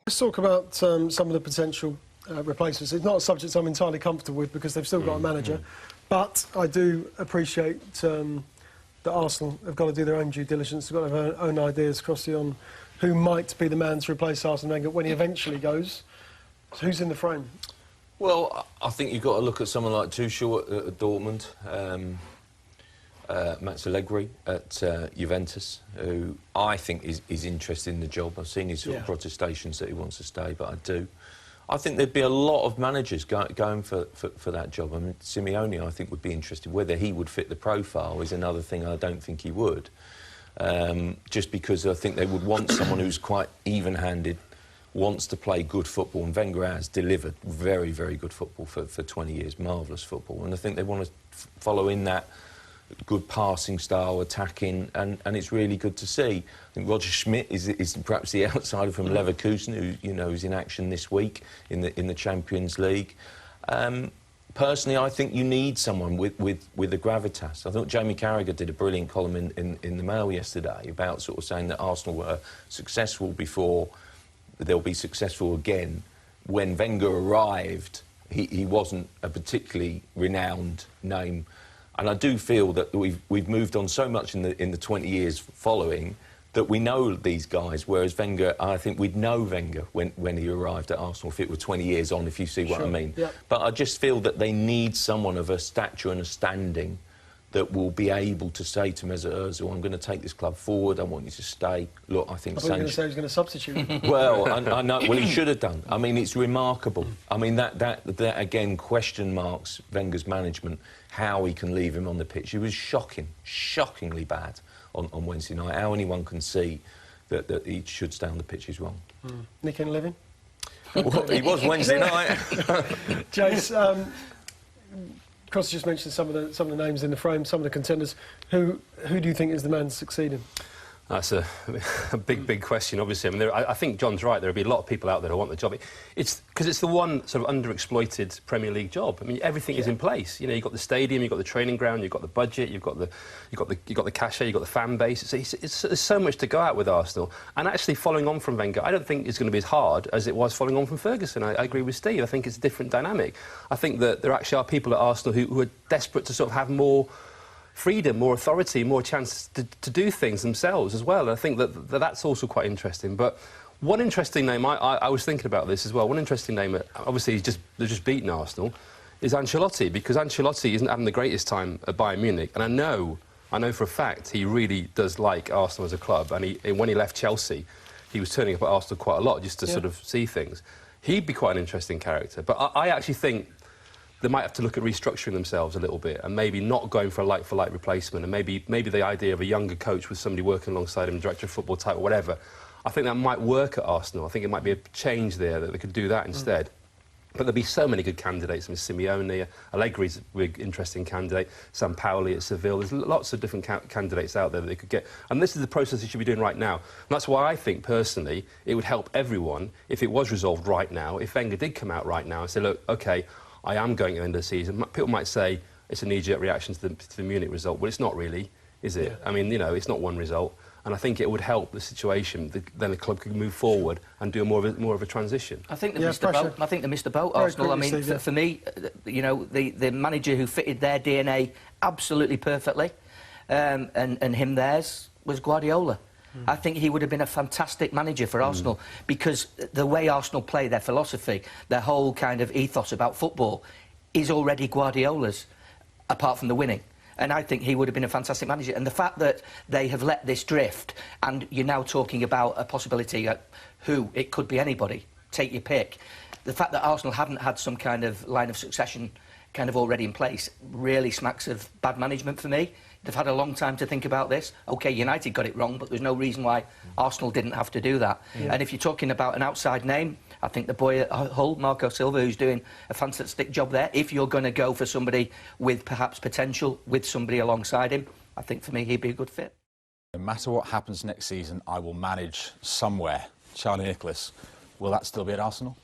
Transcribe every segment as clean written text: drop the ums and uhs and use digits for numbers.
Let's talk about some of the potential replacements. It's not a subject I'm entirely comfortable with because they've still got a manager, but I do appreciate that Arsenal have got to do their own due diligence. They've got to have their own ideas, Crossy, on who might be the man to replace Arsene Wenger when he eventually goes. So who's in the frame? Well, I think you've got to look at someone like Tuchel at Dortmund, Max Allegri at Juventus, who I think is interested in the job. I've seen his sort of protestations that he wants to stay, but I do. I think there'd be a lot of managers going for that job. I mean, Simeone, I think, would be interested. Whether he would fit the profile is another thing. I don't think he would. Just because I think they would want someone who's quite even-handed, wants to play good football, and Wenger has delivered very, very good football for 20 years, marvellous football. And I think they want to follow in that good passing style, attacking, and it's really good to see. I think Roger Schmidt is perhaps the outsider from Leverkusen, who, you know, is in action this week in the Champions League. Personally, I think you need someone with the gravitas. I thought Jamie Carragher did a brilliant column in the Mail yesterday about sort of saying that Arsenal were successful before, they'll be successful again. When Wenger arrived, he wasn't a particularly renowned name. And I do feel that we've moved on so much in the 20 years following that we know these guys, whereas Wenger, I think we'd know Wenger when he arrived at Arsenal if it were 20 years on, if you see what I mean. Yep. But I just feel that they need someone of a stature and a standing that will be able to say to Mesut Ozil, I'm going to take this club forward, I want you to stay. Look, I think... I thought you were going to say he was going to substitute. Well, I know, well, he should have done. I mean, it's remarkable. I mean, that again, question marks Wenger's management, how he can leave him on the pitch. He was shockingly bad on Wednesday night. How anyone can see that he should stay on the pitch is wrong. Nick and Living? Well, he was Wednesday night. Jace, Cross just mentioned some of the names in the frame, some of the contenders. Who do you think is the man succeeding? That's a big question, obviously. I mean, I think John's right. There'll be a lot of people out there who want the job. It's because it's the one sort of underexploited Premier League job. I mean, everything is in place. You know, you've got the stadium, you've got the training ground, you've got the budget, you've got the cachet, you've got the fan base. There's so much to go at with Arsenal. And actually, following on from Wenger, I don't think it's going to be as hard as it was following on from Ferguson. I agree with Steve. I think it's a different dynamic. I think that there actually are people at Arsenal who are desperate to sort of have more freedom, more authority, more chance to do things themselves as well. And I think that's also quite interesting. But one interesting name, I was thinking about this as well, one interesting name, obviously they've just beaten Arsenal, is Ancelotti, because Ancelotti isn't having the greatest time at Bayern Munich. And I know for a fact he really does like Arsenal as a club. And when he left Chelsea, he was turning up at Arsenal quite a lot just to sort of see things. He'd be quite an interesting character. But I actually think they might have to look at restructuring themselves a little bit and maybe not going for a like-for-like replacement, and maybe the idea of a younger coach with somebody working alongside him, director of football type or whatever. I think that might work at Arsenal. I think it might be a change there, that they could do that instead. But there'll be so many good candidates. I mean, Simeone, Allegri's a big, interesting candidate, Sampaoli at Seville. There's lots of different candidates out there that they could get. And this is the process they should be doing right now. And that's why I think, personally, it would help everyone if it was resolved right now, if Wenger did come out right now and say, look, OK, I am going at the end of the season. People might say it's a knee-jerk reaction to the Munich result. Well, it's not really, is it? I mean, you know, it's not one result. And I think it would help the situation. Then the club could move forward and do more of a transition. I think they missed the boat. I think they missed the boat, Arsenal. I mean, for me, you know, the manager who fitted their DNA absolutely perfectly, and him theirs, was Guardiola. I think he would have been a fantastic manager for Arsenal because the way Arsenal play, their philosophy, their whole kind of ethos about football is already Guardiola's, apart from the winning. And I think he would have been a fantastic manager. And the fact that they have let this drift, and you're now talking about a possibility who, it could be anybody, take your pick. The fact that Arsenal haven't had some kind of line of succession kind of already in place really smacks of bad management for me. They've had a long time to think about this. OK, United got it wrong, but there's no reason why Arsenal didn't have to do that. And if you're talking about an outside name, I think the boy at Hull, Marco Silva, who's doing a fantastic job there. If you're going to go for somebody with perhaps potential, with somebody alongside him, I think for me he'd be a good fit. No matter what happens next season, I will manage somewhere. Charlie Nicholas, will that still be at Arsenal?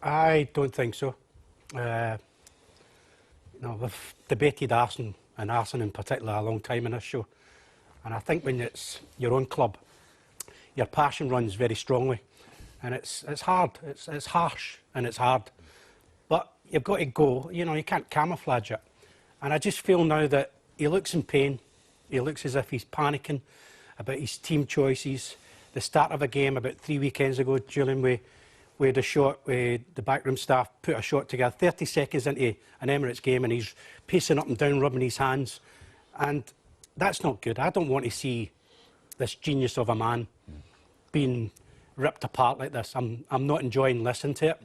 I don't think so. No, we've debated Arsene, and Arsene in particular, a long time in this show. And I think when it's your own club, your passion runs very strongly. and it's hard. It's harsh and it's hard. But you've got to go. You know, you can't camouflage it. And I just feel now that he looks in pain. He looks as if he's panicking about his team choices. The start of a game about 3 weekends ago, Julian, we had a shot where the backroom staff put a shot together 30 seconds into an Emirates game, and he's pacing up and down, rubbing his hands. And that's not good. I don't want to see this genius of a man being ripped apart like this. I'm not enjoying listening to it.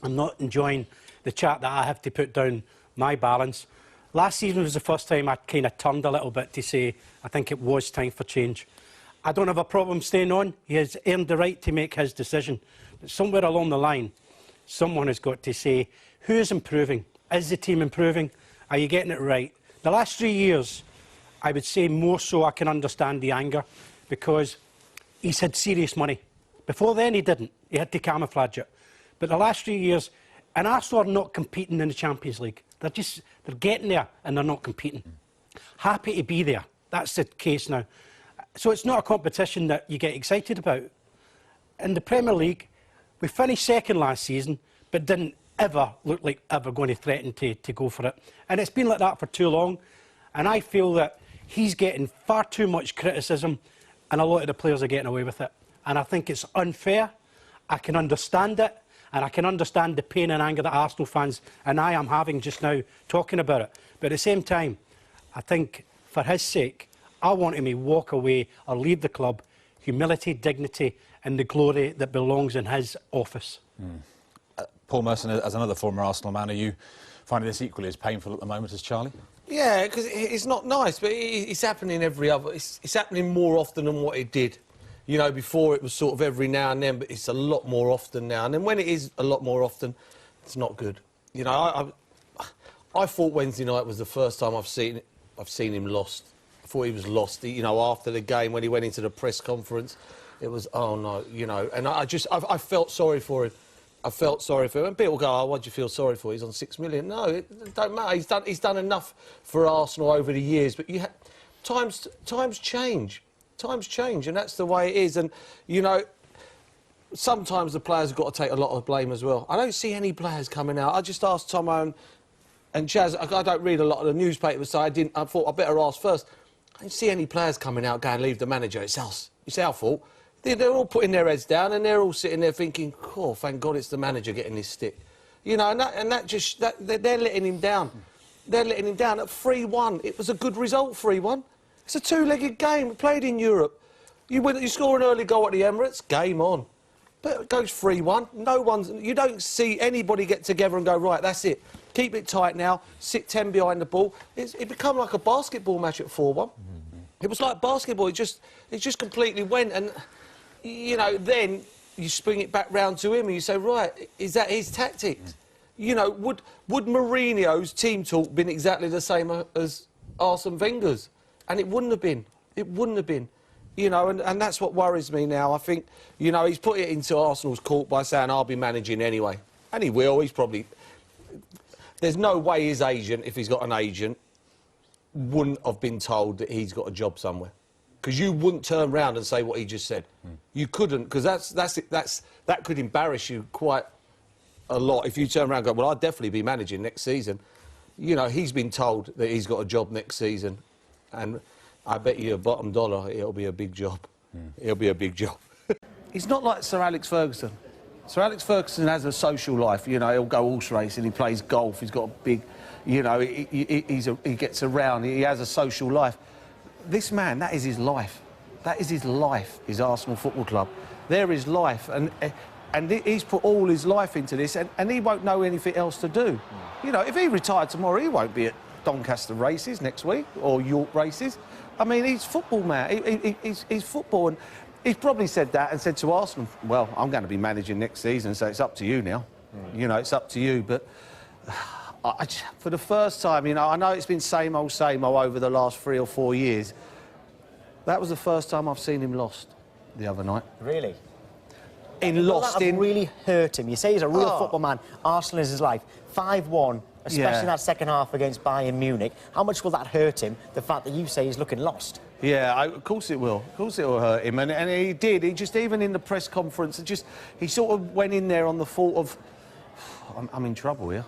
I'm not enjoying the chat that I have to put down my balance. Last season was the first time I kind of turned a little bit to say I think it was time for change. I don't have a problem staying on. He has earned the right to make his decision. But somewhere along the line, someone has got to say, who is improving? Is the team improving? Are you getting it right? The last 3 years, I would say more so I can understand the anger, because he's had serious money. Before then, he didn't. He had to camouflage it. But the last 3 years, and Arsenal are not competing in the Champions League. They're getting there and they're not competing. Happy to be there. That's the case now. So it's not a competition that you get excited about. In the Premier League, we finished second last season, but didn't ever look like ever going to threaten to go for it. And it's been like that for too long. And I feel that he's getting far too much criticism, and a lot of the players are getting away with it. And I think it's unfair. I can understand it, and I can understand the pain and anger that Arsenal fans and I am having just now talking about it. But at the same time, I think for his sake, I want him to walk away or leave the club, humility, dignity and the glory that belongs in his office. Paul Merson, as another former Arsenal man, are you finding this equally as painful at the moment as Charlie? Yeah, because it's not nice, but it's happening it's happening more often than what it did. You know, before it was sort of every now and then, but it's a lot more often now. And then when it is a lot more often, it's not good. You know, I thought Wednesday night was the first time I've seen him lost. I thought he was lost. You know, after the game, when he went into the press conference, it was, oh no, you know. And I felt sorry for him. I felt sorry for him. And people go, oh, what do you feel sorry for? He's on 6 million. No, it don't matter. He's done enough for Arsenal over the years. But times change. Times change, and that's the way it is. And, you know, sometimes the players have got to take a lot of blame as well. I don't see any players coming out. I just asked Tomo and Chaz. I don't read a lot of the newspapers, so I thought I better ask first. I don't see any players coming out going, leave the manager. It's us. It's our fault. They're all putting their heads down, and they're all sitting there thinking, oh, thank God it's the manager getting this stick. You know, they're letting him down. They're letting him down at 3-1. It was a good result, 3-1. It's a two-legged game. We played in Europe. You score an early goal at the Emirates, game on. But it goes 3-1. You don't see anybody get together and go, right, that's it. Keep it tight now. Sit 10 behind the ball. It became like a basketball match at 4-1. It was like basketball. It just completely went. And, you know, then you spring it back round to him and you say, right, is that his tactics? You know, would Mourinho's team talk been exactly the same as Arsene Wenger's? And it wouldn't have been. It wouldn't have been. You know, and that's what worries me now. I think, you know, he's put it into Arsenal's court by saying, I'll be managing anyway. And he will. He's probably... There's no way his agent, if he's got an agent, wouldn't have been told that he's got a job somewhere. Because you wouldn't turn round and say what he just said. You couldn't, because that could embarrass you quite a lot if you turn around and go, well, I'll definitely be managing next season. You know, he's been told that he's got a job next season. And I bet you a bottom dollar it'll be a big job. It'll be a big job. He's not like Sir Alex Ferguson. Sir Alex Ferguson has a social life. You know, he'll go horse racing, he plays golf, he's got a big... You know, he gets around, he has a social life. This man, that is his life. That is his life, his Arsenal Football Club. They're his life. And he's put all his life into this, and he won't know anything else to do. You know, if he retired tomorrow, he won't be at Doncaster races next week or York races. I mean, he's football, man. He's football, and he's probably said that and said to Arsenal, well, I'm going to be managing next season, so it's up to you now. You know, it's up to you. But for the first time, you know, I know it's been same old over the last 3 or 4 years. That was the first time I've seen him lost the other night. Really? Lost in... really hurt him. You say he's a real football man. Arsenal is his life. 5-1. Especially in that second half against Bayern Munich. How much will that hurt him, the fact that you say he's looking lost? Yeah, of course it will. Of course it will hurt him, and he did. He just, even in the press conference, he sort of went in there on the thought of, I'm in trouble here.